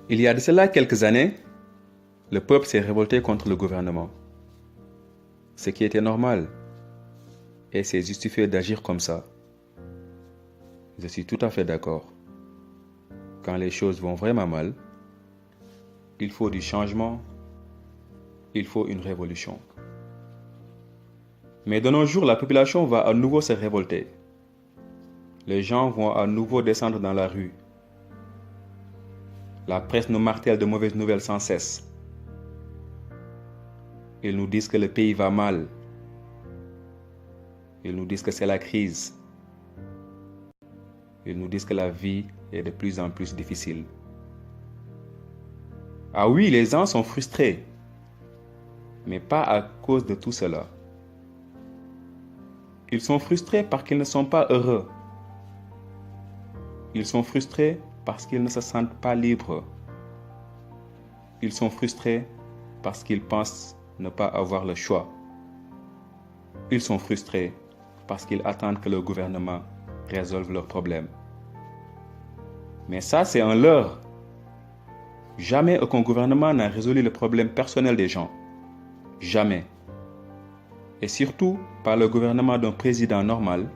Il y a de cela quelques années, le peuple s'est révolté contre le gouvernement. Ce qui était normal. Et c'est justifié d'agir comme ça. Je suis tout à fait d'accord. Quand les choses vont vraiment mal, il faut du changement, il faut une révolution. Mais de nos jours, la population va à nouveau se révolter. Les gens vont à nouveau descendre dans la rue. La presse nous martèle de mauvaises nouvelles sans cesse. Ils nous disent que le pays va mal. Ils nous disent que c'est la crise. Ils nous disent que la vie est de plus en plus difficile. Ah oui, les gens sont frustrés, mais pas à cause de tout cela. Ils sont frustrés parce qu'ils ne sont pas heureux. Ils sont frustrés parce qu'ils ne se sentent pas libres. Ils sont frustrés parce qu'ils pensent ne pas avoir le choix. Ils sont frustrés parce qu'ils attendent que le gouvernement résolve leurs problèmes. Mais ça, c'est un leurre. Jamais aucun gouvernement n'a résolu le problème personnel des gens. Jamais. Et surtout par le gouvernement d'un président normal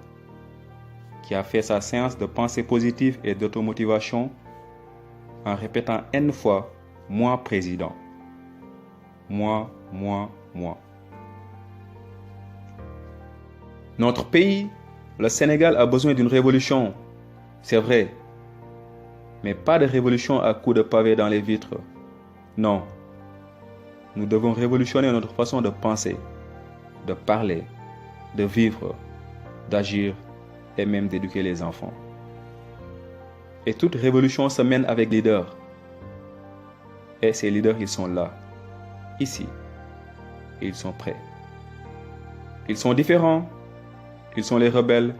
qui a fait sa séance de pensée positive et d'automotivation en répétant N fois « moi président ». Moi, moi, moi. Notre pays, le Sénégal, a besoin d'une révolution, c'est vrai. Mais pas de révolution à coups de pavé dans les vitres. Non. Nous devons révolutionner notre façon de penser, de parler, de vivre, d'agir et même d'éduquer les enfants. Et toute révolution se mène avec leaders. Et ces leaders, ils sont là, ici. Et ils sont prêts. Ils sont différents. Ils sont les rebelles.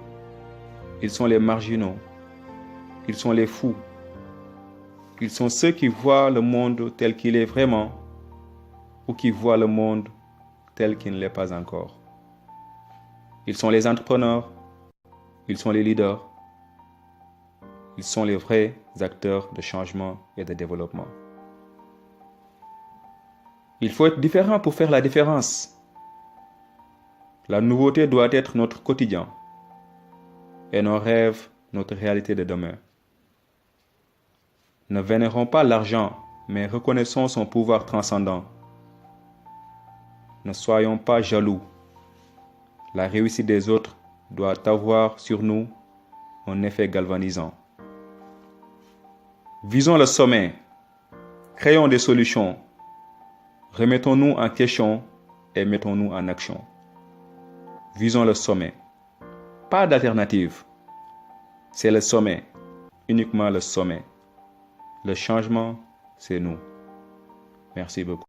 Ils sont les marginaux. Ils sont les fous. Ils sont ceux qui voient le monde tel qu'il est vraiment ou qui voient le monde tel qu'il ne l'est pas encore. Ils sont les entrepreneurs. Ils sont les leaders. Ils sont les vrais acteurs de changement et de développement. Il faut être différent pour faire la différence. La nouveauté doit être notre quotidien et nos rêves, notre réalité de demain. Ne vénérons pas l'argent, mais reconnaissons son pouvoir transcendant. Ne soyons pas jaloux. La réussite des autres doit avoir sur nous un effet galvanisant. Visons le sommet. Créons des solutions. Remettons-nous en question et mettons-nous en action. Visons le sommet. Pas d'alternative. C'est le sommet. Uniquement le sommet. Le changement, c'est nous. Merci beaucoup.